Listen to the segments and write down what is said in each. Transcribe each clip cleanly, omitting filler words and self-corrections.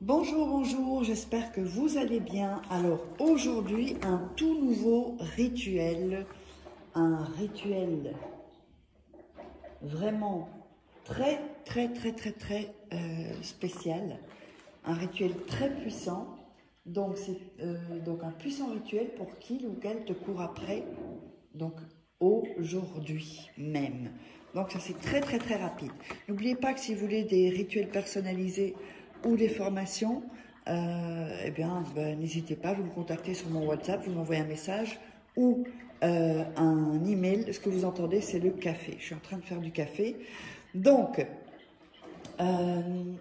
Bonjour, bonjour, j'espère que vous allez bien. Alors aujourd'hui, un tout nouveau rituel, un rituel vraiment très spécial, un rituel très puissant. Donc c'est donc un puissant rituel pour qui ou quel te court après, donc aujourd'hui même. Donc ça c'est très rapide. N'oubliez pas que si vous voulez des rituels personnalisés ou des formations, n'hésitez pas, vous me contactez sur mon WhatsApp, vous m'envoyez un message ou un email. Ce que vous entendez, c'est le café. Je suis en train de faire du café. Donc, il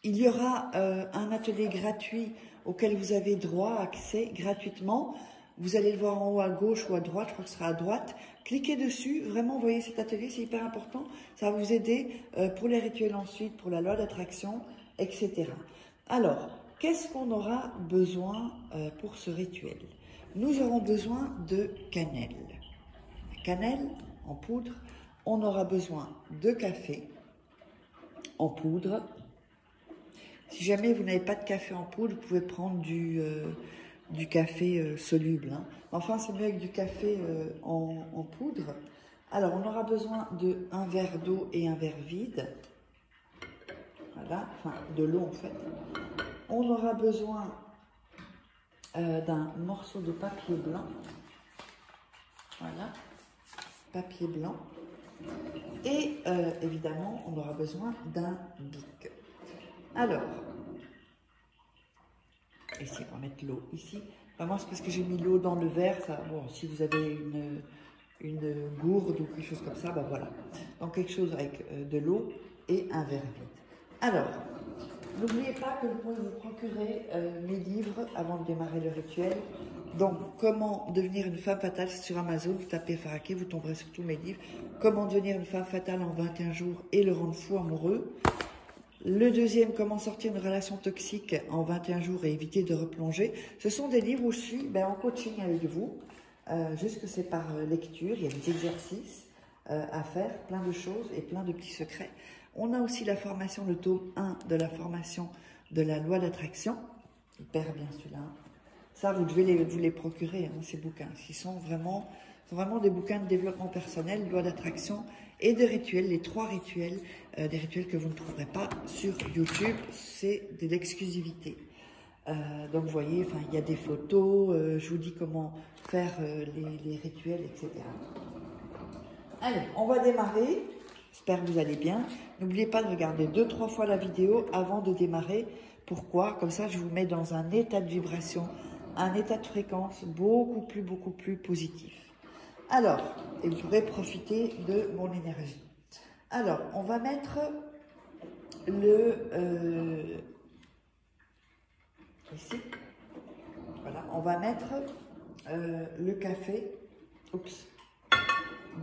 y aura un atelier gratuit auquel vous avez droit, accès gratuitement. Vous allez le voir en haut à gauche ou à droite, je crois que ce sera à droite. Cliquez dessus, vraiment voyez cet atelier, c'est hyper important. Ça va vous aider pour les rituels ensuite, pour la loi d'attraction, etc. Alors, qu'est-ce qu'on aura besoin pour ce rituel? Nous aurons besoin de cannelle. Cannelle en poudre. On aura besoin de café en poudre. Si jamais vous n'avez pas de café en poudre, vous pouvez prendre du café soluble. Hein. Enfin, c'est mieux avec du café en poudre. Alors, on aura besoin d'un verre d'eau et un verre vide. Voilà, enfin de l'eau en fait. On aura besoin d'un morceau de papier blanc. Voilà, papier blanc. Et évidemment, on aura besoin d'un bic. Alors, ici, on va mettre l'eau ici. Vraiment, c'est parce que j'ai mis l'eau dans le verre. Ça, bon, si vous avez une gourde ou quelque chose comme ça, ben voilà. Donc, quelque chose avec de l'eau et un verre vide. Alors, n'oubliez pas que vous pouvez vous procurer mes livres avant de démarrer le rituel. Donc, comment devenir une femme fatale, c'est sur Amazon, vous tapez Faraké, vous tomberez sur tous mes livres. Comment devenir une femme fatale en 21 jours et le rendre fou amoureux. Le deuxième, comment sortir une relation toxique en 21 jours et éviter de replonger. Ce sont des livres où je suis en coaching avec vous, juste que c'est par lecture, il y a des exercices à faire, plein de choses et plein de petits secrets. On a aussi la formation, le tome 1 de la formation de la loi d'attraction, hyper bien celui-là. Ça, vous devez vous les procurer, hein, ces bouquins. Ils sont vraiment des bouquins de développement personnel, loi d'attraction et de rituels, les 3 rituels, des rituels que vous ne trouverez pas sur YouTube, c'est de l'exclusivité. Donc vous voyez, enfin, il y a des photos, je vous dis comment faire les rituels, etc. Allez, on va démarrer. J'espère que vous allez bien. N'oubliez pas de regarder 2-3 fois la vidéo avant de démarrer. Pourquoi? Comme ça, je vous mets dans un état de vibration, un état de fréquence beaucoup plus positif. Alors, et vous pourrez profiter de mon énergie. Alors, on va mettre ici. Voilà, on va mettre le café. Oups.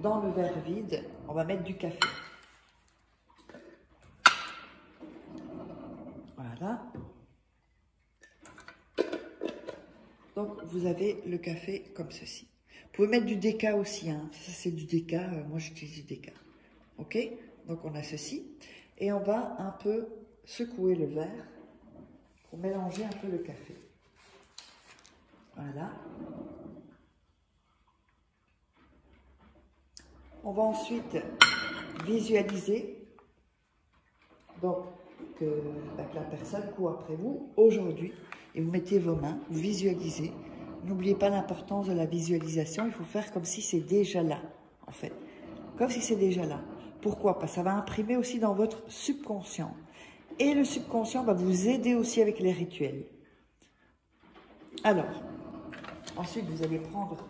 Dans le verre vide, on va mettre du café. Voilà. Donc, vous avez le café comme ceci. Vous pouvez mettre du déca aussi. Hein. Ça, c'est du déca. Moi, j'utilise du déca. OK? Donc, on a ceci. Et on va un peu secouer le verre pour mélanger un peu le café. Voilà. On va ensuite visualiser donc que la personne court après vous aujourd'hui et vous mettez vos mains, vous visualisez. N'oubliez pas l'importance de la visualisation, il faut faire comme si c'est déjà là, en fait. Comme si c'est déjà là. Pourquoi? Parce que ça va imprimer aussi dans votre subconscient. Et le subconscient va vous aider aussi avec les rituels. Alors, ensuite vous allez prendre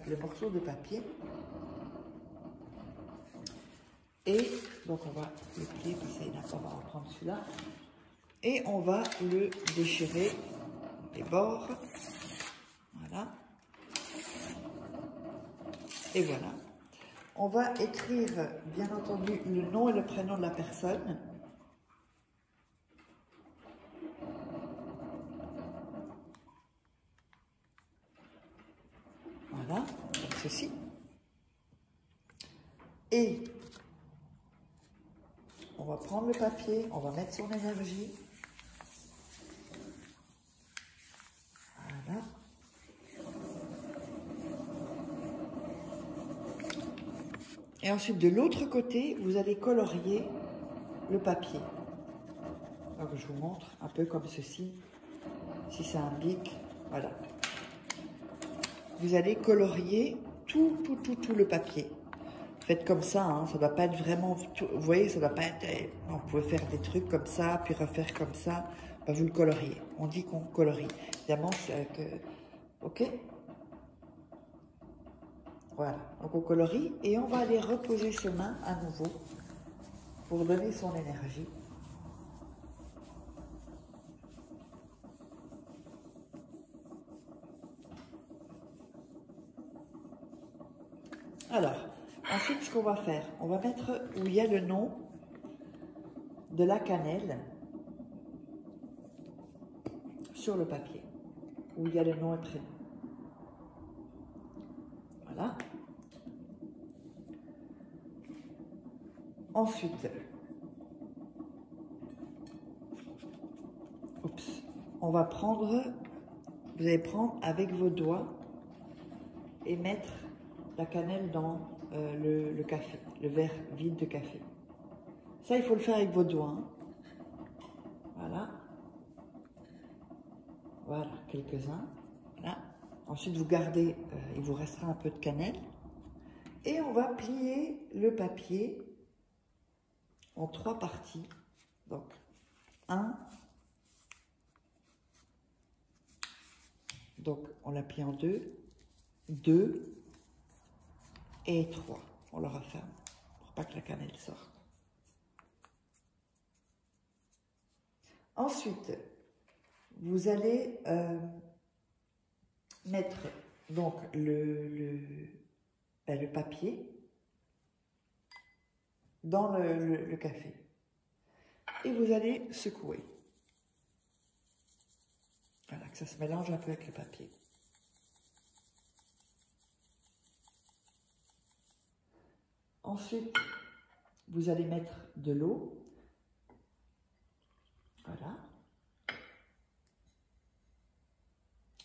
le morceau de papier. Et donc on va le plier, parce qu'on va reprendre celui-là. Et on va le déchirer les bords. Voilà. Et voilà. On va écrire, bien entendu, le nom et le prénom de la personne. Voilà, comme ceci. Et on va prendre le papier, on va mettre son énergie. Voilà. Et ensuite, de l'autre côté, vous allez colorier le papier. Donc, je vous montre un peu comme ceci. Si c'est un bic, voilà. Vous allez colorier tout le papier. Faites comme ça, hein, ça ne doit pas être vraiment... vous voyez, ça ne doit pas être... On pouvait faire des trucs comme ça, puis refaire comme ça. Ben, vous le coloriez. On dit qu'on colorie. Évidemment, c'est avec... ok. Voilà. Donc, on colorie et on va aller reposer ses mains à nouveau pour donner son énergie. Alors, ensuite, ce qu'on va faire, on va mettre où il y a le nom de la cannelle sur le papier, où il y a le nom et prénom. Voilà. Ensuite, on va prendre, vous allez prendre avec vos doigts et mettre la cannelle dans le café, le verre vide de café. Ça, il faut le faire avec vos doigts. Hein. Voilà. Voilà, quelques-uns. Voilà. Ensuite, vous gardez, il vous restera un peu de cannelle. Et on va plier le papier en 3 parties. Donc, 1. Donc, on la plie en 2. 2. Et 3. On le referme pour pas que la cannelle sorte. Ensuite, vous allez mettre donc le papier dans le café et vous allez secouer. Voilà, que ça se mélange un peu avec le papier. Ensuite, vous allez mettre de l'eau. Voilà.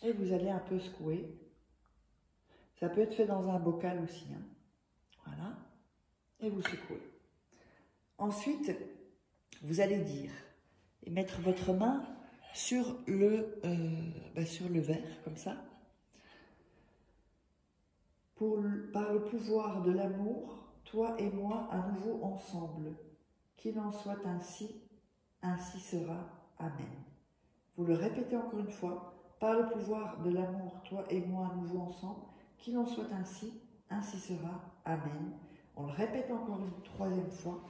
Et vous allez un peu secouer. Ça peut être fait dans un bocal aussi. Hein. Voilà. Et vous secouez. Ensuite, vous allez dire et mettre votre main sur le verre, comme ça. Par le pouvoir de l'amour, toi et moi, à nouveau ensemble. Qu'il en soit ainsi, ainsi sera. Amen. Vous le répétez encore une fois. Par le pouvoir de l'amour, toi et moi, à nouveau ensemble. Qu'il en soit ainsi, ainsi sera. Amen. On le répète encore une 3e fois.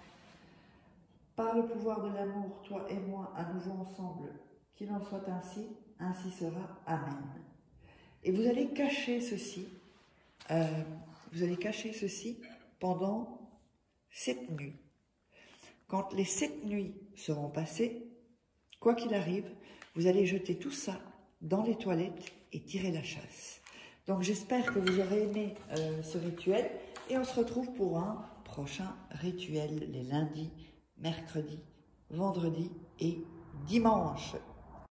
Par le pouvoir de l'amour, toi et moi, à nouveau ensemble. Qu'il en soit ainsi, ainsi sera. Amen. Et vous allez cacher ceci. Pendant 7 nuits. Quand les 7 nuits seront passées, quoi qu'il arrive, vous allez jeter tout ça dans les toilettes et tirer la chasse. Donc j'espère que vous aurez aimé ce rituel et on se retrouve pour un prochain rituel les lundis, mercredis, vendredis et dimanche.